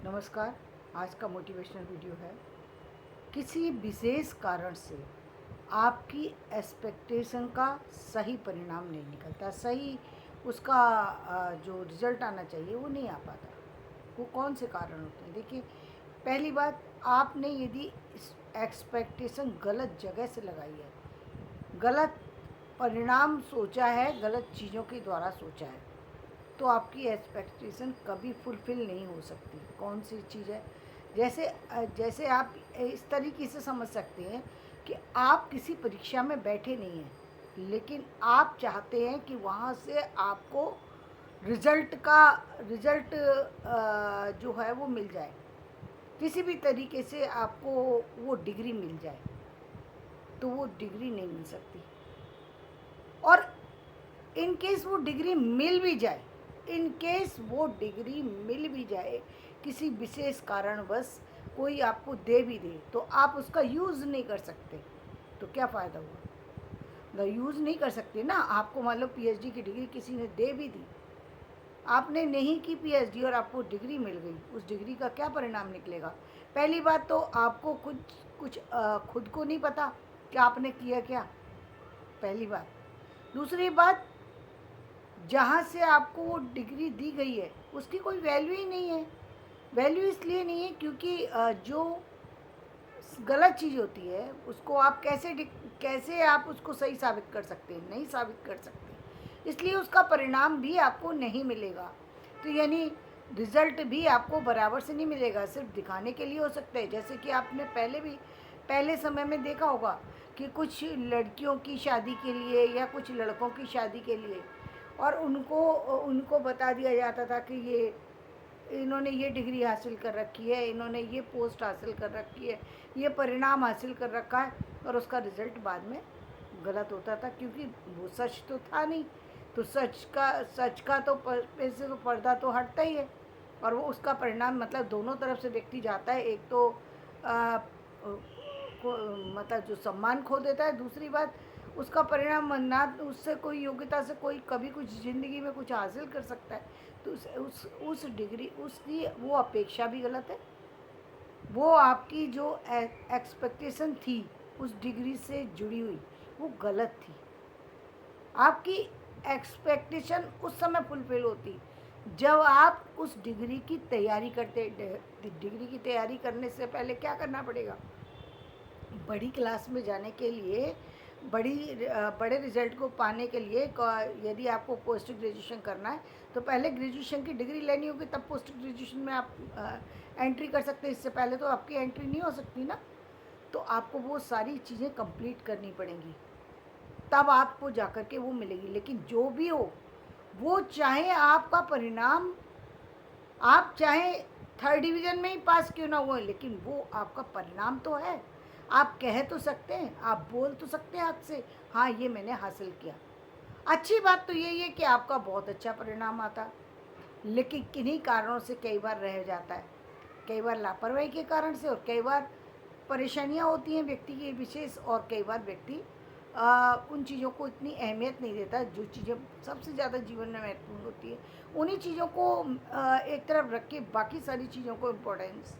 नमस्कार। आज का मोटिवेशनल वीडियो है। किसी विशेष कारण से आपकी एक्सपेक्टेशन का सही परिणाम नहीं निकलता, सही उसका जो रिजल्ट आना चाहिए वो नहीं आ पाता। वो कौन से कारण होते हैं? देखिए, पहली बात, आपने यदि एक्सपेक्टेशन गलत जगह से लगाई है, गलत परिणाम सोचा है, गलत चीज़ों के द्वारा सोचा है, तो आपकी एक्सपेक्टेशन कभी फुलफ़िल नहीं हो सकती। कौन सी चीज़ है? जैसे आप इस तरीके से समझ सकते हैं कि आप किसी परीक्षा में बैठे नहीं हैं, लेकिन आप चाहते हैं कि वहाँ से आपको रिज़ल्ट जो है वो मिल जाए, किसी भी तरीके से आपको वो डिग्री मिल जाए, तो वो डिग्री नहीं मिल सकती। और इन केस वो डिग्री मिल भी जाए, किसी विशेष कारणवश कोई आपको दे भी दे, तो आप उसका यूज़ नहीं कर सकते, तो क्या फ़ायदा हुआ? यूज़ नहीं कर सकते ना। आपको मान लो पीएचडी की डिग्री किसी ने दे भी दी, आपने नहीं की पीएचडी और आपको डिग्री मिल गई, उस डिग्री का क्या परिणाम निकलेगा? पहली बात तो आपको कुछ खुद को नहीं पता कि आपने किया क्या, पहली बात। दूसरी बात, जहाँ से आपको वो डिग्री दी गई है उसकी कोई वैल्यू ही नहीं है। वैल्यू इसलिए नहीं है क्योंकि जो गलत चीज़ होती है उसको आप कैसे आप उसको सही साबित कर सकते हैं? नहीं साबित कर सकते, इसलिए उसका परिणाम भी आपको नहीं मिलेगा। तो यानी रिज़ल्ट भी आपको बराबर से नहीं मिलेगा, सिर्फ दिखाने के लिए हो सकता है। जैसे कि आपने पहले समय में देखा होगा कि कुछ लड़कियों की शादी के लिए या कुछ लड़कों की शादी के लिए, और उनको उनको बता दिया जाता था कि इन्होंने ये डिग्री हासिल कर रखी है, इन्होंने ये पोस्ट हासिल कर रखी है, ये परिणाम हासिल कर रखा है, और उसका रिज़ल्ट बाद में गलत होता था क्योंकि वो सच तो था नहीं। तो सच का तो पे से तो पर्दा तो हटता ही है, और वो उसका परिणाम मतलब दोनों तरफ से व्यक्ति जाता है। एक तो आ, मतलब जो सम्मान खो देता है, दूसरी बात उसका परिणाम ना उससे कोई योग्यता से कोई कभी कुछ ज़िंदगी में कुछ हासिल कर सकता है, तो उस डिग्री उसकी वो अपेक्षा भी गलत है। वो आपकी जो एक्सपेक्टेशन थी उस डिग्री से जुड़ी हुई, वो गलत थी। आपकी एक्सपेक्टेशन उस समय फुलफिल होती जब आप उस डिग्री की तैयारी करते। डिग्री की तैयारी करने से पहले क्या करना पड़ेगा? बड़ी क्लास में जाने के लिए, बड़े रिजल्ट को पाने के लिए, यदि आपको पोस्ट ग्रेजुएशन करना है तो पहले ग्रेजुएशन की डिग्री लेनी होगी, तब पोस्ट ग्रेजुएशन में आप एंट्री कर सकते हैं। इससे पहले तो आपकी एंट्री नहीं हो सकती ना। तो आपको वो सारी चीज़ें कंप्लीट करनी पड़ेंगी, तब आपको जा कर के वो मिलेगी। लेकिन जो भी हो, वो चाहे आपका परिणाम, आप चाहे थर्ड डिवीज़न में ही पास क्यों ना हुए, लेकिन वो आपका परिणाम तो है। आप कह तो सकते हैं, आप बोल तो सकते हैं हाथ से, हाँ ये मैंने हासिल किया। अच्छी बात तो यही है कि आपका बहुत अच्छा परिणाम आता, लेकिन किन्हीं कारणों से कई बार रह जाता है। कई बार लापरवाही के कारण से, और कई बार परेशानियाँ होती हैं व्यक्ति की विशेष, और कई बार व्यक्ति उन चीज़ों को इतनी अहमियत नहीं देता जो चीज़ें सबसे ज़्यादा जीवन में महत्वपूर्ण होती है, उन्हीं चीज़ों को एक तरफ रख के बाकी सारी चीज़ों को इम्पोर्टेंस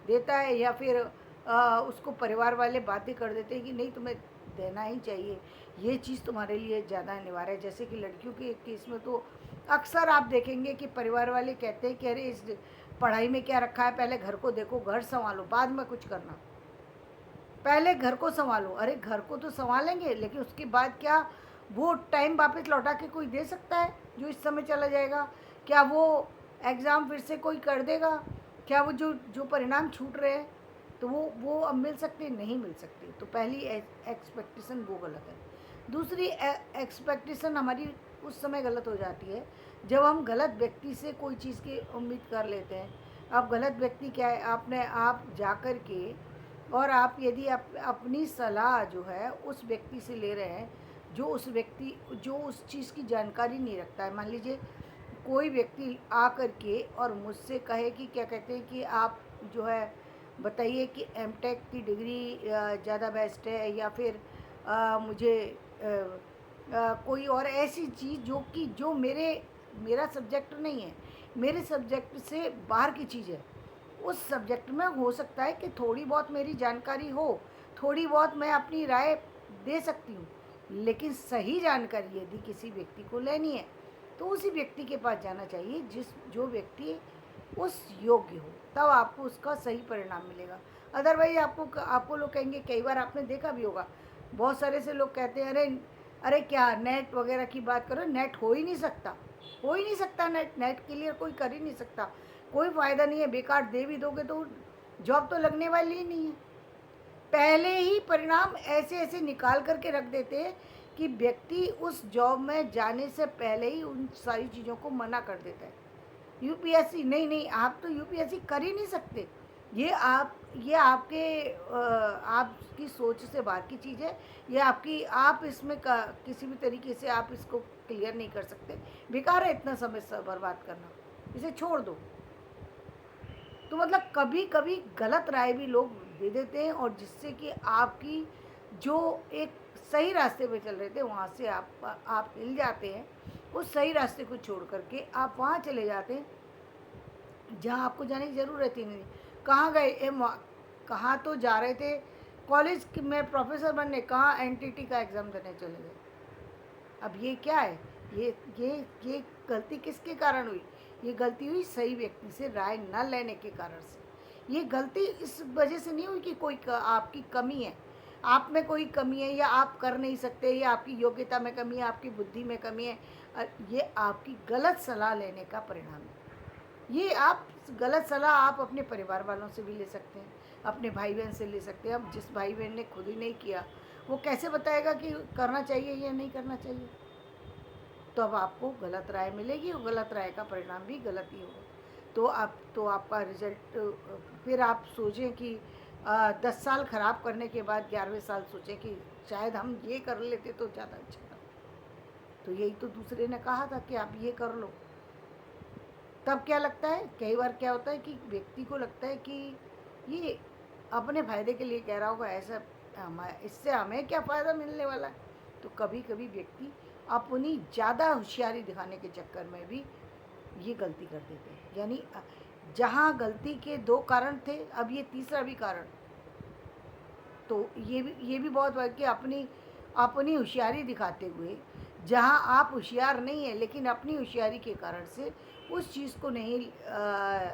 देता है, या फिर उसको परिवार वाले बाध्य कर देते हैं कि नहीं, तुम्हें देना ही चाहिए, ये चीज़ तुम्हारे लिए ज़्यादा अनिवार्य है। जैसे कि लड़कियों के केस में तो अक्सर आप देखेंगे कि परिवार वाले कहते हैं कि अरे इस पढ़ाई में क्या रखा है, पहले घर को देखो, घर संभालो, बाद में कुछ करना। पहले घर को संभालो। अरे घर को तो संभालेंगे, लेकिन उसके बाद क्या वो टाइम वापस लौटा के कोई दे सकता है जो इस समय चला जाएगा? क्या वो एग्ज़ाम फिर से कोई कर देगा? क्या वो जो जो परिणाम छूट रहे हैं, तो वो अब मिल सकते? नहीं मिल सकते। तो पहली एक्सपेक्टेशन वो गलत है। दूसरी एक्सपेक्टेशन हमारी उस समय गलत हो जाती है जब हम गलत व्यक्ति से कोई चीज़ की उम्मीद कर लेते हैं। अब गलत व्यक्ति क्या है? आप जा कर के, और आप यदि अपनी सलाह जो है उस व्यक्ति से ले रहे हैं जो उस चीज़ की जानकारी नहीं रखता है। मान लीजिए कोई व्यक्ति आ कर के और मुझसे कहे कि क्या कहते हैं कि आप जो है बताइए कि एमटेक की डिग्री ज़्यादा बेस्ट है, या फिर मुझे कोई और ऐसी चीज़ जो मेरा सब्जेक्ट नहीं है, मेरे सब्जेक्ट से बाहर की चीज़ है, उस सब्जेक्ट में हो सकता है कि थोड़ी बहुत मेरी जानकारी हो, थोड़ी बहुत मैं अपनी राय दे सकती हूँ, लेकिन सही जानकारी यदि किसी व्यक्ति को लेनी है तो उसी व्यक्ति के पास जाना चाहिए जो व्यक्ति उस योग्य हो, तब आपको उसका सही परिणाम मिलेगा। अदरवाइज आपको लोग कहेंगे, कई बार आपने देखा भी होगा, बहुत सारे से लोग कहते हैं, अरे अरे क्या नेट वगैरह की बात करो, नेट हो ही नहीं सकता, हो ही नहीं सकता, नेट क्लियर कोई कर ही नहीं सकता, कोई फ़ायदा नहीं है, बेकार दे भी दोगे तो जॉब तो लगने वाली ही नहीं है। पहले ही परिणाम ऐसे ऐसे निकाल करके रख देते हैं कि व्यक्ति उस जॉब में जाने से पहले ही उन सारी चीज़ों को मना कर देता है। यूपीएससी नहीं नहीं, आप तो यूपीएससी कर ही नहीं सकते, ये आपकी सोच से बाहर की चीज़ है, ये आप इसमें किसी भी तरीके से आप इसको क्लियर नहीं कर सकते, बेकार है इतना समय बर्बाद करना, इसे छोड़ दो। तो मतलब कभी कभी गलत राय भी लोग दे देते हैं, और जिससे कि आपकी जो एक सही रास्ते पे चल रहे थे वहाँ से आप हिल जाते हैं, उस सही रास्ते को छोड़ करके आप वहाँ चले जाते हैं जहाँ आपको जाने की ज़रूरत ही नहीं। कहाँ गए, कहाँ तो जा रहे थे कॉलेज में प्रोफेसर बनने, कहाँ एनटीटी का एग्ज़ाम देने चले गए। अब ये क्या है, ये गलती किसके कारण हुई? ये गलती हुई सही व्यक्ति से राय न लेने के कारण से। ये गलती इस वजह से नहीं हुई कि आपकी कमी है, आप में कोई कमी है, या आप कर नहीं सकते, या आपकी योग्यता में कमी है, आपकी बुद्धि में कमी है, ये आपकी गलत सलाह लेने का परिणाम है। ये आप गलत सलाह आप अपने परिवार वालों से भी ले सकते हैं, अपने भाई बहन से ले सकते हैं। अब जिस भाई बहन ने खुद ही नहीं किया, वो कैसे बताएगा कि करना चाहिए या नहीं करना चाहिए? तो अब आपको गलत राय मिलेगी, और गलत राय का परिणाम भी गलत ही होगा। तो आपका रिजल्ट, फिर आप सोचें कि 10 साल ख़राब करने के बाद 11वें साल सोचें कि शायद हम ये कर लेते तो ज़्यादा अच्छा था। तो यही तो दूसरे ने कहा था कि आप ये कर लो। तब क्या लगता है, कई बार क्या होता है कि व्यक्ति को लगता है कि ये अपने फ़ायदे के लिए कह रहा होगा, ऐसा इससे हमें क्या फ़ायदा मिलने वाला है। तो कभी कभी व्यक्ति अपनी ज़्यादा होशियारी दिखाने के चक्कर में भी ये गलती कर देते हैं। यानी जहाँ गलती के 2 कारण थे, अब ये तीसरा भी कारण। तो ये भी बहुत बार कि अपनी होशियारी दिखाते हुए, जहाँ आप होशियार नहीं है लेकिन अपनी होशियारी के कारण से उस चीज़ को नहीं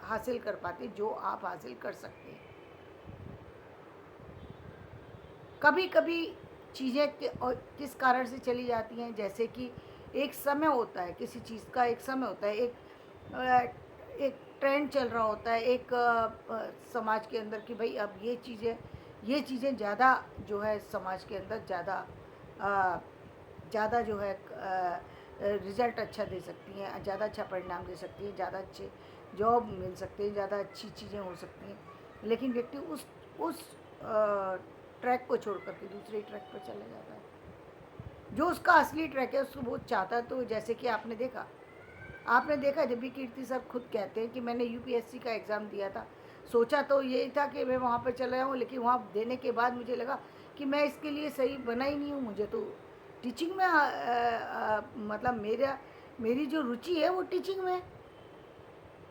हासिल कर पाते जो आप हासिल कर सकते हैं। कभी कभी चीज़ें किस कारण से चली जाती हैं, जैसे कि एक समय होता है, किसी चीज़ का एक समय होता है, एक ट्रेंड चल रहा होता है एक समाज के अंदर कि भाई अब ये चीज़ें ज़्यादा जो है समाज के अंदर ज़्यादा जो है रिज़ल्ट अच्छा दे सकती हैं, ज़्यादा अच्छा परिणाम दे सकती हैं, ज़्यादा अच्छे जॉब मिल सकते हैं, ज़्यादा अच्छी चीज़ें हो सकती हैं। लेकिन व्यक्ति उस ट्रैक को छोड़ करके दूसरे ट्रैक पर चला जाता है, जो उसका असली ट्रैक है, उसको वो चाहता है। तो जैसे कि आपने देखा जब भी कीर्ति सर खुद कहते हैं कि मैंने यूपीएससी का एग्ज़ाम दिया था, सोचा तो यही था कि मैं वहाँ पर चला जाऊँ, लेकिन वहाँ देने के बाद मुझे लगा कि मैं इसके लिए सही बना ही नहीं हूँ। मुझे तो टीचिंग में मतलब मेरी जो रुचि है वो टीचिंग में है,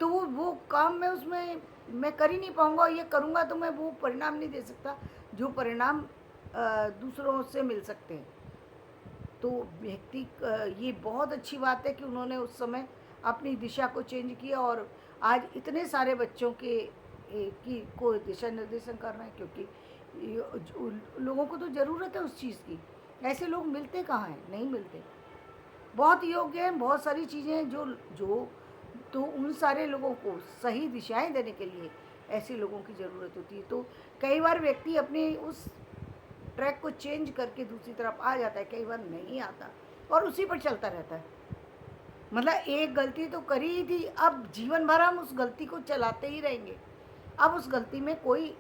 तो वो काम मैं उसमें मैं कर ही नहीं पाऊँगा, ये करूँगा तो मैं वो परिणाम नहीं दे सकता जो परिणाम दूसरों से मिल सकते हैं। तो व्यक्ति ये बहुत अच्छी बात है कि उन्होंने उस समय अपनी दिशा को चेंज किया, और आज इतने सारे बच्चों को दिशा निर्देशन कर रहे हैं, क्योंकि लोगों को तो ज़रूरत है उस चीज़ की। ऐसे लोग मिलते कहाँ हैं, नहीं मिलते। बहुत योग्य हैं, बहुत सारी चीज़ें हैं जो तो उन सारे लोगों को सही दिशाएं देने के लिए ऐसे लोगों की ज़रूरत होती है। तो कई बार व्यक्ति अपने उस ट्रैक को चेंज करके दूसरी तरफ आ जाता है, कई बार नहीं आता और उसी पर चलता रहता है। मतलब एक गलती तो करी ही थी, अब जीवन भर हम उस गलती को चलाते ही रहेंगे। अब उस गलती में कोई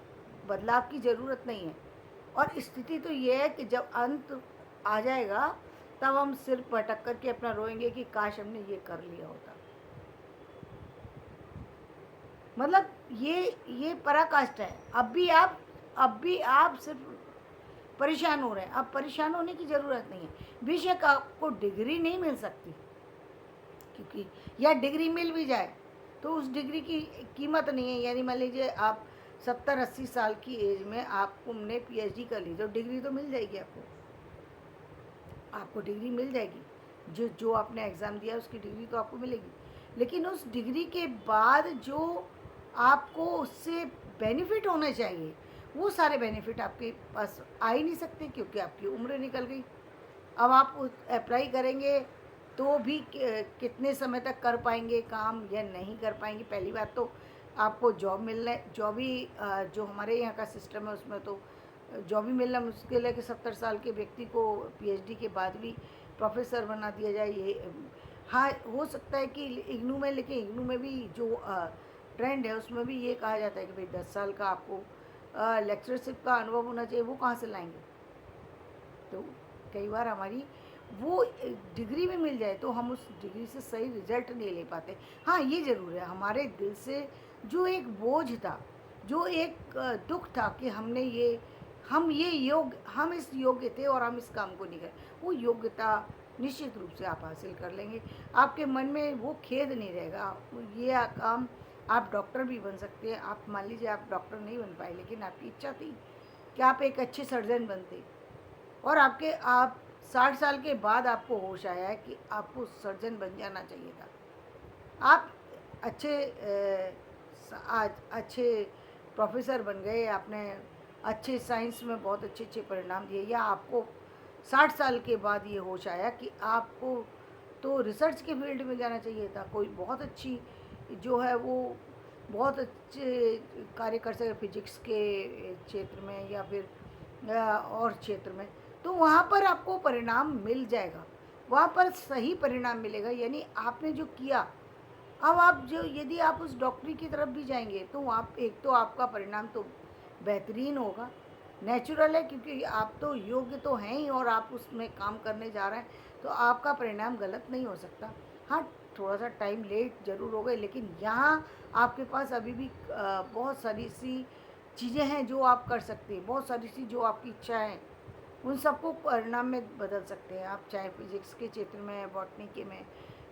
बदलाव की ज़रूरत नहीं है, और स्थिति तो ये है कि जब अंत आ जाएगा तब हम सिर पटक करके अपना रोएंगे कि काश हमने ये कर लिया होता। मतलब ये पराकाष्ठा है। अब भी आप सिर्फ परेशान हो रहे हैं। अब परेशान होने की ज़रूरत नहीं है। बेशक आपको डिग्री नहीं मिल सकती, क्योंकि या डिग्री मिल भी जाए तो उस डिग्री की कीमत नहीं है। यानी मान लीजिए आप 70-80 साल की एज में आपने पीएचडी कर ली तो डिग्री तो मिल जाएगी आपको, आपको डिग्री मिल जाएगी। जो जो आपने एग्ज़ाम दिया उसकी डिग्री तो आपको मिलेगी, लेकिन उस डिग्री के बाद जो आपको उससे बेनिफिट होने चाहिए वो सारे बेनिफिट आपके पास आ ही नहीं सकते, क्योंकि आपकी उम्र निकल गई। अब आप अप्लाई करेंगे तो भी कितने समय तक कर पाएंगे काम या नहीं कर पाएंगे। पहली बात तो आपको जॉब मिलना, जॉब ही जो हमारे यहाँ का सिस्टम है उसमें तो जॉब ही मिलना मुश्किल है कि 70 साल के व्यक्ति को पीएचडी के बाद भी प्रोफेसर बना दिया जाए। ये हाँ हो सकता है कि इग्नू में, लेकिन इग्नू में भी जो ट्रेंड है उसमें भी ये कहा जाता है कि भाई 10 साल का आपको लेक्चरशिप का अनुभव होना चाहिए। वो कहाँ से लाएंगे? तो कई बार हमारी वो डिग्री में मिल जाए तो हम उस डिग्री से सही रिजल्ट नहीं ले पाते। हाँ ये ज़रूर है, हमारे दिल से जो एक बोझ था, जो एक दुख था कि हम इस योग्य थे और हम इस काम को नहीं कर, वो योग्यता निश्चित रूप से आप हासिल कर लेंगे। आपके मन में वो खेद नहीं रहेगा। ये काम आप डॉक्टर भी बन सकते हैं। आप मान लीजिए आप डॉक्टर नहीं बन पाए, लेकिन आपकी इच्छा थी कि आप एक अच्छे सर्जन बनते, और आप 60 साल के बाद आपको होश आया है कि आपको सर्जन बन जाना चाहिए था। आप अच्छे आज अच्छे प्रोफेसर बन गए, आपने अच्छे साइंस में बहुत अच्छे अच्छे परिणाम दिए, या आपको 60 साल के बाद ये होश आया कि आपको तो रिसर्च के फील्ड में जाना चाहिए था। कोई बहुत अच्छी जो है वो बहुत अच्छे कार्य कर सके फिजिक्स के क्षेत्र में या फिर और क्षेत्र में, तो वहाँ पर आपको परिणाम मिल जाएगा, वहाँ पर सही परिणाम मिलेगा। यानी आपने जो किया, अब आप जो यदि आप उस डॉक्टरी की तरफ भी जाएंगे तो आप एक तो आपका परिणाम तो बेहतरीन होगा, नेचुरल है, क्योंकि आप तो योग्य तो हैं ही और आप उसमें काम करने जा रहे हैं, तो आपका परिणाम गलत नहीं हो सकता। हाँ थोड़ा सा टाइम लेट ज़रूर हो गए, लेकिन यहाँ आपके पास अभी भी बहुत सारी सी चीज़ें हैं जो आप कर सकते हैं, बहुत सारी सी जो आपकी इच्छा है उन सबको परिणाम में बदल सकते हैं आप, चाहे फिजिक्स के क्षेत्र में, बॉटनी के में,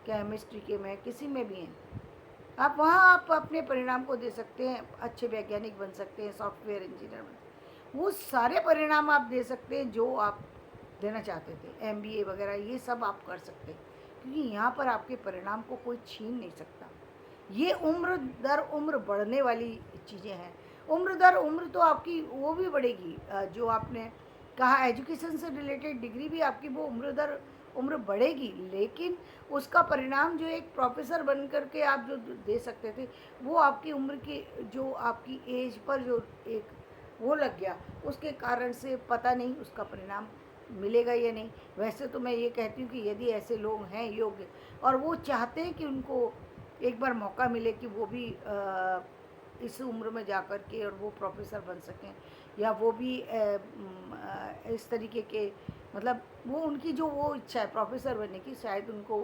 केमिस्ट्री के में, किसी में भी हैं आप, वहाँ आप अपने परिणाम को दे सकते हैं। अच्छे वैज्ञानिक बन सकते हैं, सॉफ्टवेयर इंजीनियर बन सकते हैं, वो सारे परिणाम आप दे सकते हैं जो आप देना चाहते थे। एमबीए वगैरह ये सब आप कर सकते हैं, क्योंकि यहाँ पर आपके परिणाम को कोई छीन नहीं सकता। ये उम्र दर उम्र बढ़ने वाली चीज़ें हैं। उम्र दर उम्र तो आपकी वो भी बढ़ेगी, जो आपने कहा एजुकेशन से रिलेटेड डिग्री भी आपकी वो उम्र दर उम्र बढ़ेगी, लेकिन उसका परिणाम जो एक प्रोफेसर बन कर के आप जो दे सकते थे, वो आपकी उम्र की जो आपकी एज पर जो एक वो लग गया, उसके कारण से पता नहीं उसका परिणाम मिलेगा या नहीं। वैसे तो मैं ये कहती हूँ कि यदि ऐसे लोग हैं योग्य और वो चाहते हैं कि उनको एक बार मौका मिले कि वो भी इस उम्र में जा कर के और वो प्रोफेसर बन सकें, या वो भी इस तरीके के, मतलब वो उनकी जो वो इच्छा है प्रोफेसर बनने की, शायद उनको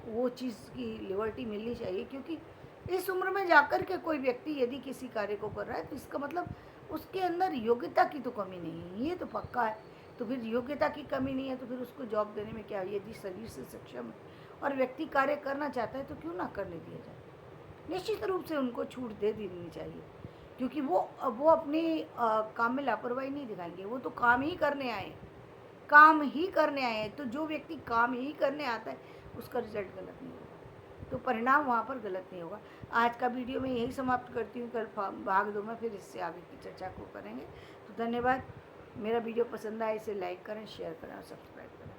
वो चीज़ की लिबर्टी मिलनी चाहिए। क्योंकि इस उम्र में जाकर के कोई व्यक्ति यदि किसी कार्य को कर रहा है तो इसका मतलब उसके अंदर योग्यता की तो कमी नहीं है, ये तो पक्का है। तो फिर योग्यता की कमी नहीं है तो फिर उसको जॉब देने में क्या, यदि शरीर से सक्षम है और व्यक्ति कार्य करना चाहता है तो क्यों ना करने दिया जाए। निश्चित रूप से उनको छूट दे देनी चाहिए, क्योंकि वो अपने काम में लापरवाही नहीं दिखाएंगे, वो तो काम ही करने आए, काम ही करने आए हैं। तो जो व्यक्ति काम ही करने आता है उसका रिजल्ट गलत नहीं होगा, तो परिणाम वहाँ पर गलत नहीं होगा। आज का वीडियो मैं यही समाप्त करती हूँ, कल भाग 2 में फिर इससे आगे की चर्चा को करेंगे। तो धन्यवाद। मेरा वीडियो पसंद आए इसे लाइक करें, शेयर करें और सब्सक्राइब करें।